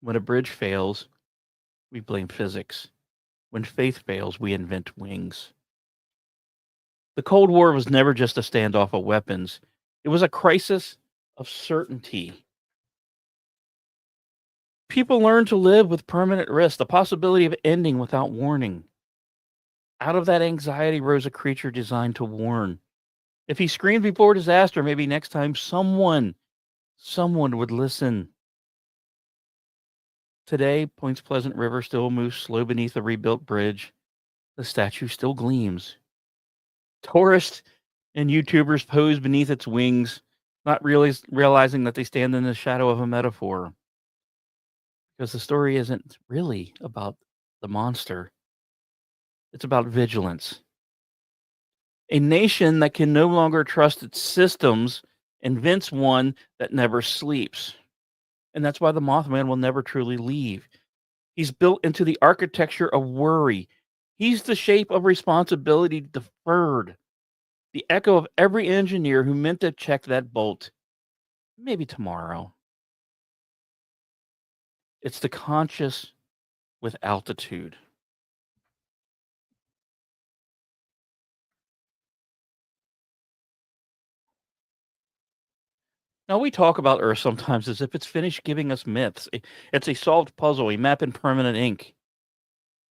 When a bridge fails, we blame physics. When faith fails, we invent wings. The Cold War was never just a standoff of weapons, it was a crisis of certainty. People learned to live with permanent risk, the possibility of ending without warning. Out of that anxiety rose a creature designed to warn. If he screamed before disaster, maybe next time someone would listen. Today, Point's Pleasant River still moves slow beneath a rebuilt bridge. The statue still gleams. Tourists and YouTubers pose beneath its wings, not really realizing that they stand in the shadow of a metaphor. Because the story isn't really about the monster, it's about vigilance. A nation that can no longer trust its systems invents one that never sleeps. And that's why the Mothman will never truly leave. He's built into the architecture of worry. He's the shape of responsibility deferred, the echo of every engineer who meant to check that bolt. Maybe tomorrow. It's the conscious with altitude. Now, we talk about Earth sometimes as if it's finished giving us myths. It's a solved puzzle, a map in permanent ink.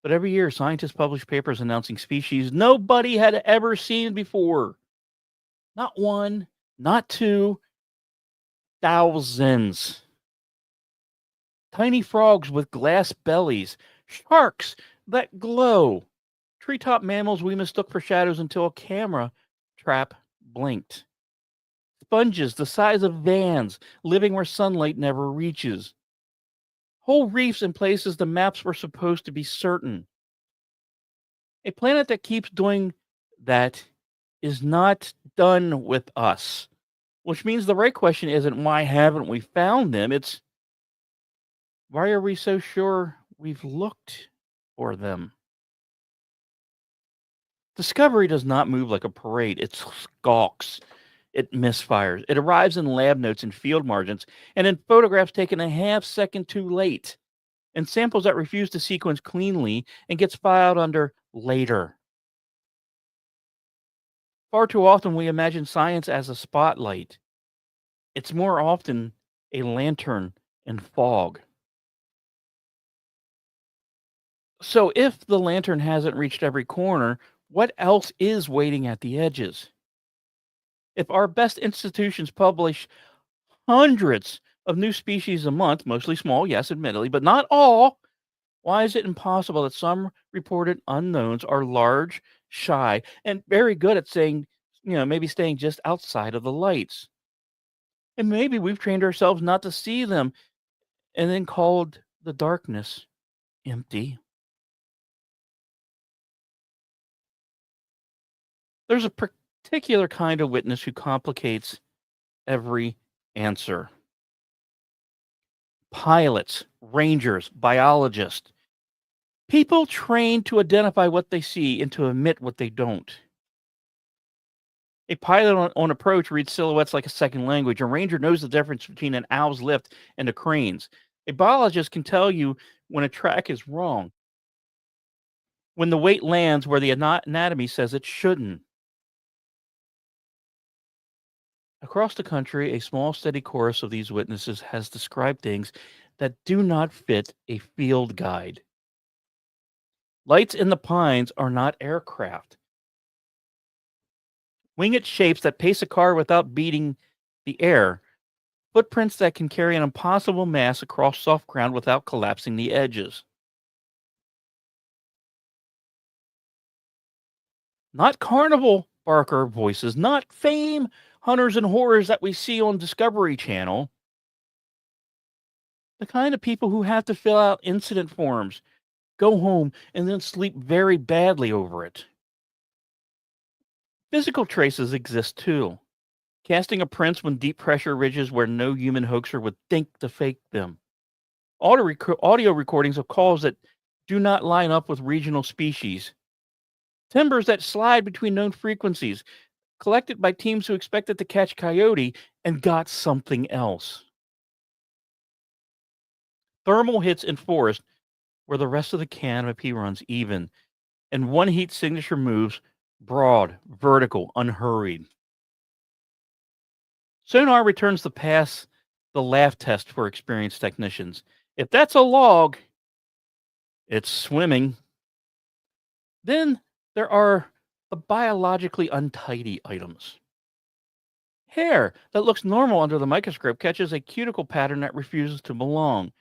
But every year, scientists publish papers announcing species nobody had ever seen before. Not one, not two, thousands. Tiny frogs with glass bellies, sharks that glow, treetop mammals we mistook for shadows until a camera trap blinked. Sponges the size of vans, living where sunlight never reaches. Whole reefs in places the maps were supposed to be certain. A planet that keeps doing that is not done with us. Which means the right question isn't why haven't we found them? It's why are we so sure we've looked for them? Discovery does not move like a parade. It skulks. It misfires. It arrives in lab notes and field margins and in photographs taken a half second too late and samples that refuse to sequence cleanly and gets filed under later. Far too often we imagine science as a spotlight. It's more often a lantern in fog. So if the lantern hasn't reached every corner, what else is waiting at the edges? If our best institutions publish hundreds of new species a month, mostly small, yes, admittedly, but not all, why is it impossible that some reported unknowns are large, shy, and very good at saying, maybe staying just outside of the lights? And maybe we've trained ourselves not to see them and then called the darkness empty. There's a particular kind of witness who complicates every answer. Pilots, rangers, biologists, people trained to identify what they see and to omit what they don't. A pilot on approach reads silhouettes like a second language. A ranger knows the difference between an owl's lift and a crane's. A biologist can tell you when a track is wrong, when the weight lands where the anatomy says it shouldn't. Across the country, a small, steady chorus of these witnesses has described things that do not fit a field guide. Lights in the pines are not aircraft. Winged shapes that pace a car without beating the air. Footprints that can carry an impossible mass across soft ground without collapsing the edges. Not carnival barker voices, not fame hunters and horrors that we see on Discovery Channel. The kind of people who have to fill out incident forms, go home, and then sleep very badly over it. Physical traces exist too. Casting of prints when deep pressure ridges where no human hoaxer would think to fake them. Audio recordings of calls that do not line up with regional species. Timbers that slide between known frequencies, collected by teams who expected to catch coyote and got something else. Thermal hits in forest where the rest of the canopy runs even, and one heat signature moves broad, vertical, unhurried. Sonar returns to pass the laugh test for experienced technicians. If that's a log, it's swimming. Then there are the biologically untidy items. Hair that looks normal under the microscope catches a cuticle pattern that refuses to belong.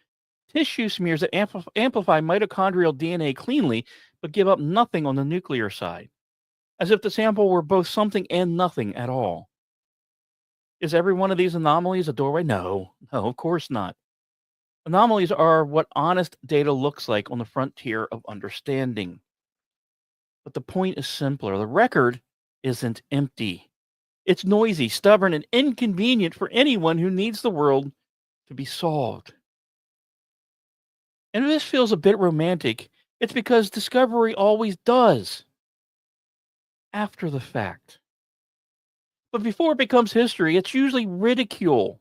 Tissue smears that amplify mitochondrial DNA cleanly but give up nothing on the nuclear side, as if the sample were both something and nothing at all. Is every one of these anomalies a doorway? No, of course not. Anomalies are what honest data looks like on the frontier of understanding. But the point is simpler. The record isn't empty. It's noisy, stubborn, and inconvenient for anyone who needs the world to be solved. And if this feels a bit romantic, it's because discovery always does. After the fact. But before it becomes history, it's usually ridicule.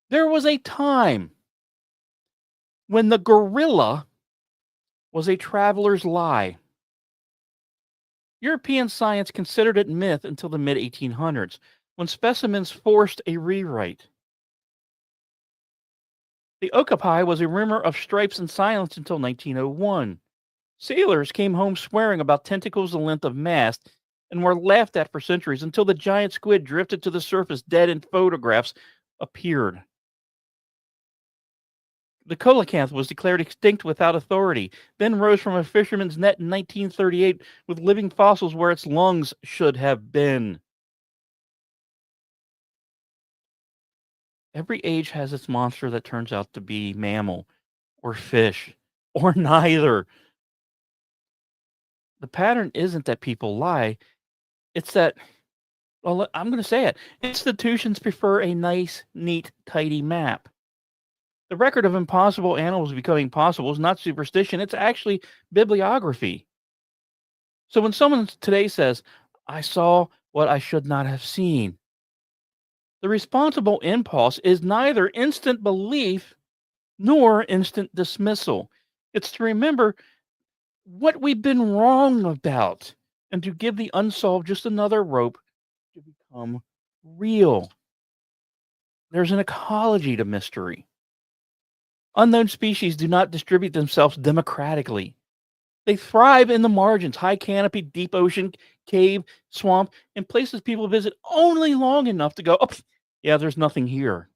There was a time when the gorilla was a traveler's lie. European science considered it myth until the mid 1800s, when specimens forced a rewrite. The okapi was a rumor of stripes and silence until 1901. Sailors came home swearing about tentacles the length of masts and were laughed at for centuries until the giant squid drifted to the surface dead and photographs appeared. The coelacanth was declared extinct without authority, then rose from a fisherman's net in 1938 with living fossils where its lungs should have been. Every age has its monster that turns out to be mammal or fish or neither. The pattern isn't that people lie, it's that, well, I'm going to say it. Institutions prefer a nice, neat, tidy map. The record of impossible animals becoming possible is not superstition, it's actually bibliography. So when someone today says, I saw what I should not have seen, the responsible impulse is neither instant belief nor instant dismissal. It's to remember what we've been wrong about and to give the unsolved just another rope to become real. There's an ecology to mystery. Unknown species do not distribute themselves democratically. They thrive in the margins, high canopy, deep ocean, cave, swamp, and places people visit only long enough to go, oh, yeah, there's nothing here.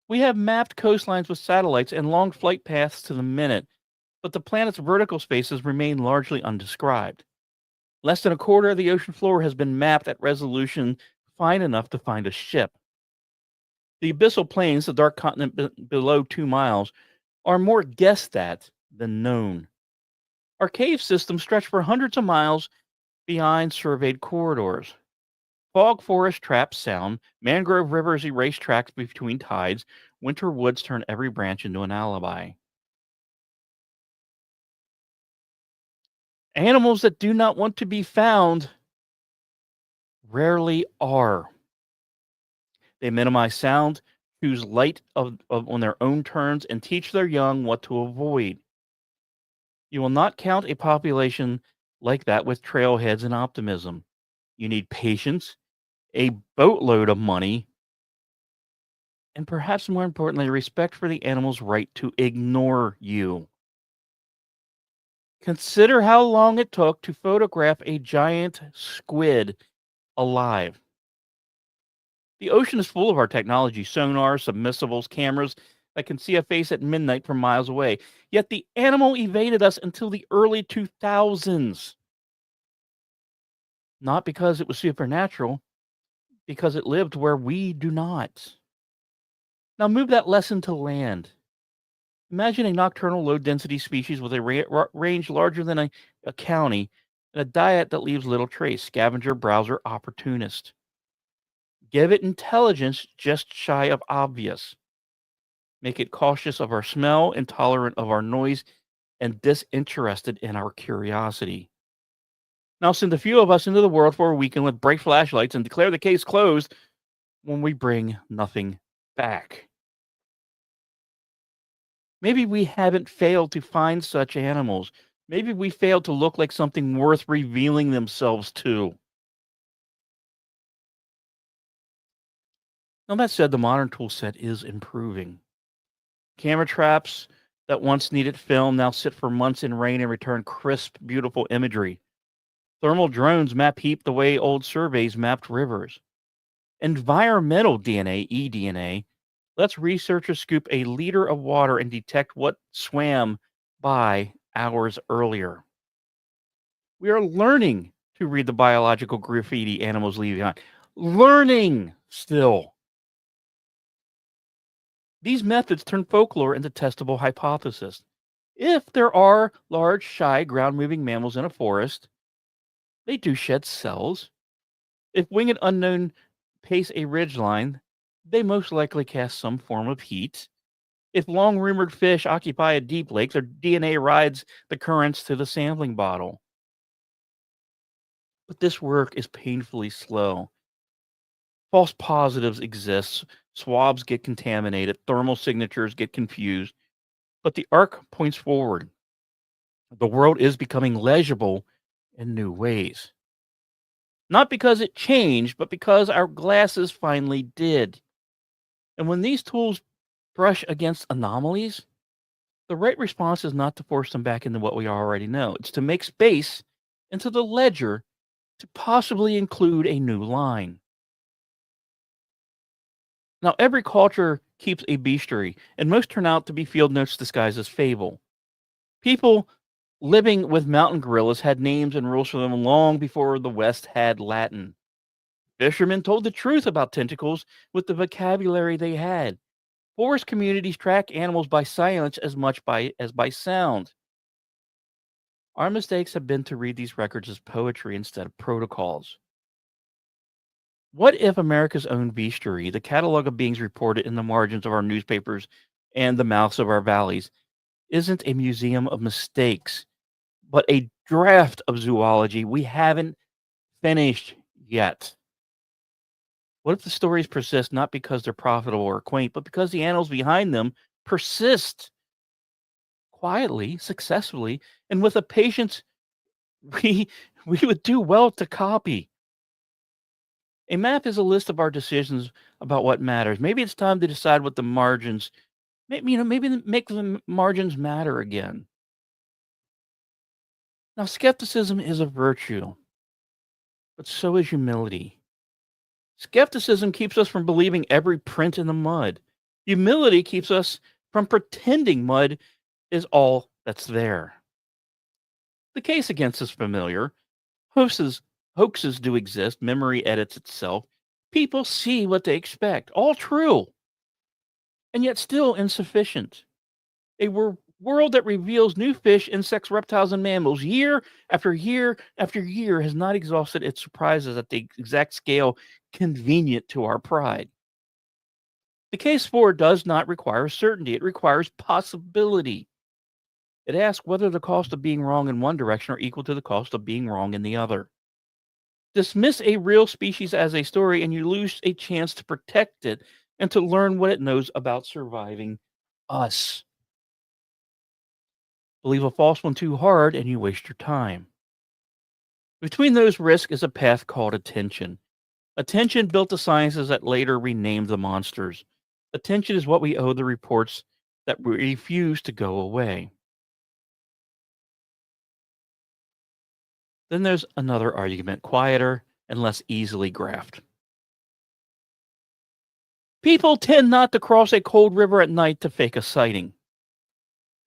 We have mapped coastlines with satellites and long flight paths to the minute, but the planet's vertical spaces remain largely undescribed. Less than a quarter of the ocean floor has been mapped at resolution fine enough to find a ship. The abyssal plains, the dark continent below 2 miles, are more guessed at than known. Our cave systems stretch for hundreds of miles beyond surveyed corridors. Fog forest traps sound, mangrove rivers erase tracks between tides, winter woods turn every branch into an alibi. Animals that do not want to be found rarely are. They minimize sound, choose light on their own terms, and teach their young what to avoid. You will not count a population like that with trailheads and optimism. You need patience, a boatload of money, and perhaps more importantly, respect for the animal's right to ignore you. Consider how long it took to photograph a giant squid alive. The ocean is full of our technology, sonar, submersibles, cameras that can see a face at midnight from miles away. Yet the animal evaded us until the early 2000s. Not because it was supernatural, because it lived where we do not. Now move that lesson to land. Imagine a nocturnal low-density species with a range larger than a county and a diet that leaves little trace, scavenger, browser, opportunist. Give it intelligence just shy of obvious. Make it cautious of our smell, intolerant of our noise, and disinterested in our curiosity. Now send a few of us into the world for a weekend with bright flashlights and declare the case closed when we bring nothing back. Maybe we haven't failed to find such animals. Maybe we failed to look like something worth revealing themselves to. Now, that said, the modern tool set is improving. Camera traps that once needed film now sit for months in rain and return crisp, beautiful imagery. Thermal drones map heat the way old surveys mapped rivers. Environmental DNA, eDNA, lets researchers scoop a liter of water and detect what swam by hours earlier. We are learning to read the biological graffiti animals leave behind. Learning still. These methods turn folklore into testable hypotheses. If there are large, shy, ground moving mammals in a forest, they do shed cells. If winged unknown pace a ridgeline, they most likely cast some form of heat. If long rumored fish occupy a deep lake, their DNA rides the currents to the sampling bottle. But this work is painfully slow. False positives exist, swabs get contaminated, thermal signatures get confused, but the arc points forward. The world is becoming legible in new ways. Not because it changed, but because our glasses finally did. And when these tools brush against anomalies, the right response is not to force them back into what we already know. It's to make space into the ledger to possibly include a new line. Now, every culture keeps a bestiary, and most turn out to be field notes disguised as fable. People living with mountain gorillas had names and rules for them long before the West had Latin. Fishermen told the truth about tentacles with the vocabulary they had. Forest communities track animals by silence as much as by sound. Our mistakes have been to read these records as poetry instead of protocols. What if America's own bestiary, the catalog of beings reported in the margins of our newspapers and the mouths of our valleys, isn't a museum of mistakes, but a draft of zoology we haven't finished yet? What if the stories persist not because they're profitable or quaint, but because the animals behind them persist quietly, successfully, and with a patience we we would do well to copy? A map is a list of our decisions about what matters. Maybe it's time to decide what the margins, maybe make the margins matter again. Now, skepticism is a virtue, but so is humility. Skepticism keeps us from believing every print in the mud. Humility keeps us from pretending mud is all that's there. The case against is familiar. Hoaxes do exist. Memory edits itself. People see what they expect. All true, and yet still insufficient. A world that reveals new fish, insects, reptiles, and mammals year after year after year has not exhausted its surprises at the exact scale convenient to our pride. The case for does not require certainty, it requires possibility. It asks whether the cost of being wrong in one direction are equal to the cost of being wrong in the other. Dismiss a real species as a story, and you lose a chance to protect it and to learn what it knows about surviving us. Believe a false one too hard, and you waste your time. Between those risks is a path called attention. Attention built the sciences that later renamed the monsters. Attention is what we owe the reports that refuse to go away. Then there's another argument, quieter and less easily graphed. People tend not to cross a cold river at night to fake a sighting.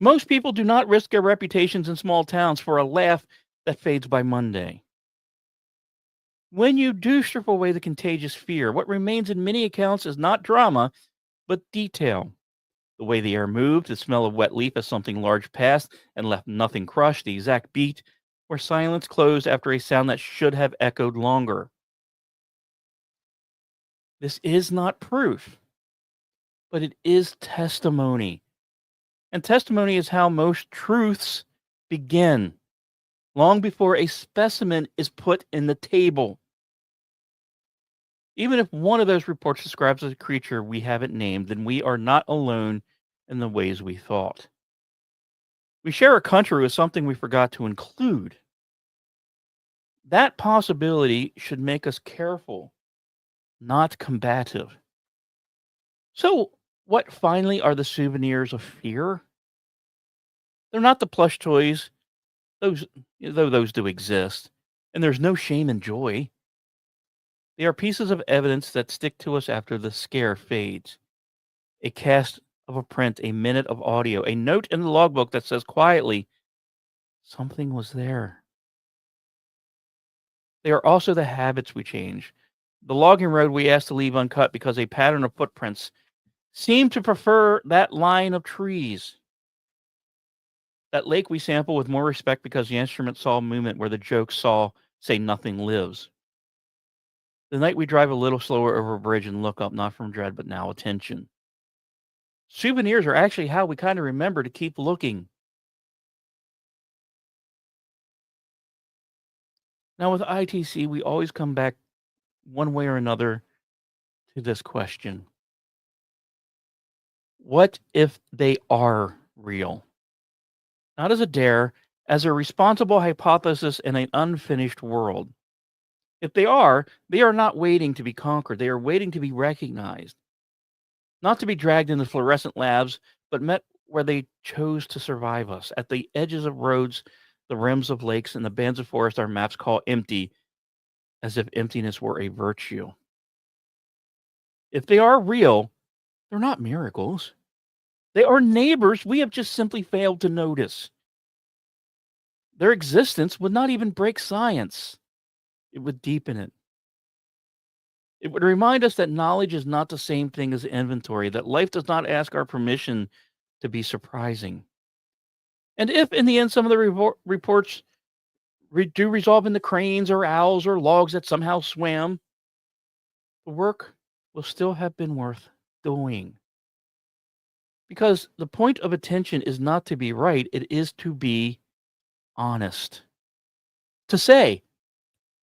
Most people do not risk their reputations in small towns for a laugh that fades by Monday. When you do strip away the contagious fear, what remains in many accounts is not drama, but detail. The way the air moved, the smell of wet leaf as something large passed and left nothing crushed, the exact beat, where silence closed after a sound that should have echoed longer. This is not proof, but it is testimony. And testimony is how most truths begin, long before a specimen is put in the table. Even if one of those reports describes a creature we haven't named, then we are not alone in the ways we thought. We share a country with something we forgot to include. That possibility should make us careful, not combative. So, what finally are the souvenirs of fear? They're not the plush toys, those though those do exist, and there's no shame in joy. They are pieces of evidence that stick to us after the scare fades. A cast of a print, a minute of audio, a note in the logbook that says quietly, something was there. They are also the habits we change. The logging road we asked to leave uncut because a pattern of footprints seemed to prefer that line of trees. That lake we sample with more respect because the instrument saw movement where the joke saw, say, nothing lives. The night we drive a little slower over a bridge and look up, not from dread, but now attention. Souvenirs are actually how we kind of remember to keep looking. Now, with ITC, we always come back one way or another to this question: what if they are real? Not as a dare, as a responsible hypothesis in an unfinished world. If they are not waiting to be conquered. They are waiting to be recognized, not to be dragged into fluorescent labs, but met where they chose to survive us at the edges of roads, the rims of lakes, and the bands of forest our maps call empty, as if emptiness were a virtue. If they are real, they're not miracles. They are neighbors we have just simply failed to notice. Their existence would not even break science, it would deepen it. It would remind us that knowledge is not the same thing as inventory, that life does not ask our permission to be surprising. And if in the end some of the reports do resolve into cranes or owls or logs that somehow swam, the work will still have been worth doing. Because the point of attention is not to be right, it is to be honest. To say,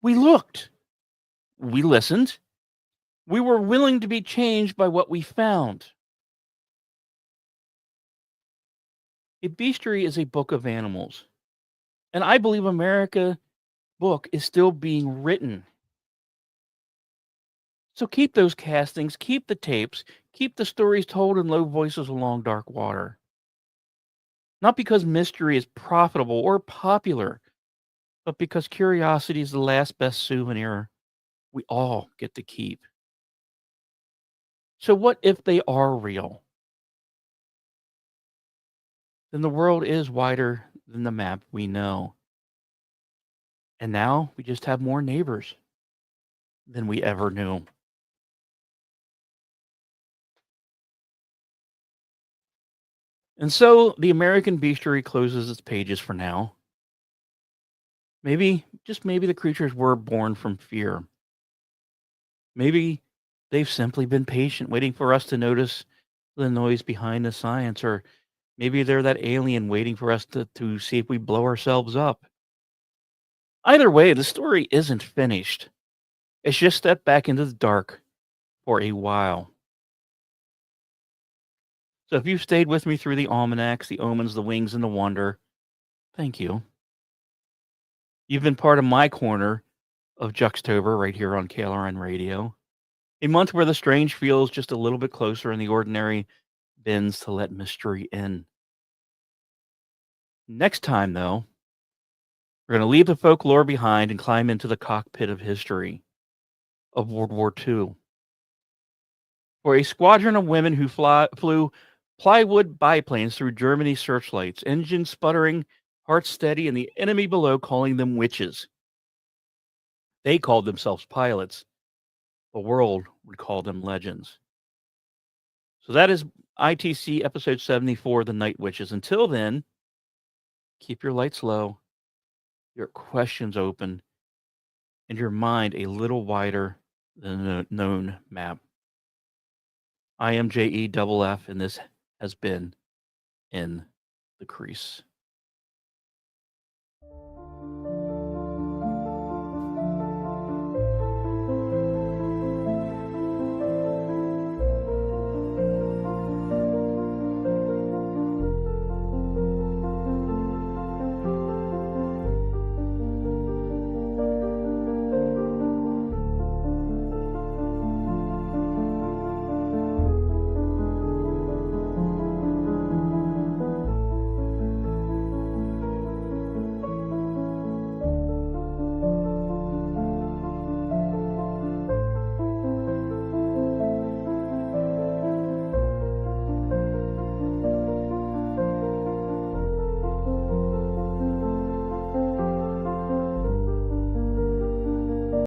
we looked, we listened, we were willing to be changed by what we found. A bestiary is a book of animals. And I believe America book is still being written. So keep those castings, keep the tapes, keep the stories told in low voices along dark water. Not because mystery is profitable or popular, but because curiosity is the last best souvenir we all get to keep. So what if they are real? Then the world is wider than the map we know. And now we just have more neighbors than we ever knew. And so the American bestiary closes its pages for now. Maybe, just maybe, the creatures were born from fear. Maybe they've simply been patient, waiting for us to notice the noise behind the science, or maybe they're that alien waiting for us to see if we blow ourselves up. Either way, the story isn't finished. It's just stepped back into the dark for a while. So if you've stayed with me through the almanacs, the omens, the wings, and the wonder, thank you. You've been part of my corner of Juxtober right here on KLRN Radio. A month where the strange feels just a little bit closer and the ordinary bends to let mystery in. Next time, though, we're going to leave the folklore behind and climb into the cockpit of history of World War II. For a squadron of women who flew plywood biplanes through Germany's searchlights, engines sputtering, hearts steady, and the enemy below calling them witches. They called themselves pilots. The world would call them legends. So that is ITC episode 74, The Night Witches. Until then, keep your lights low, your questions open, and your mind a little wider than the known map. I am JEFF, and this has been In the Crease.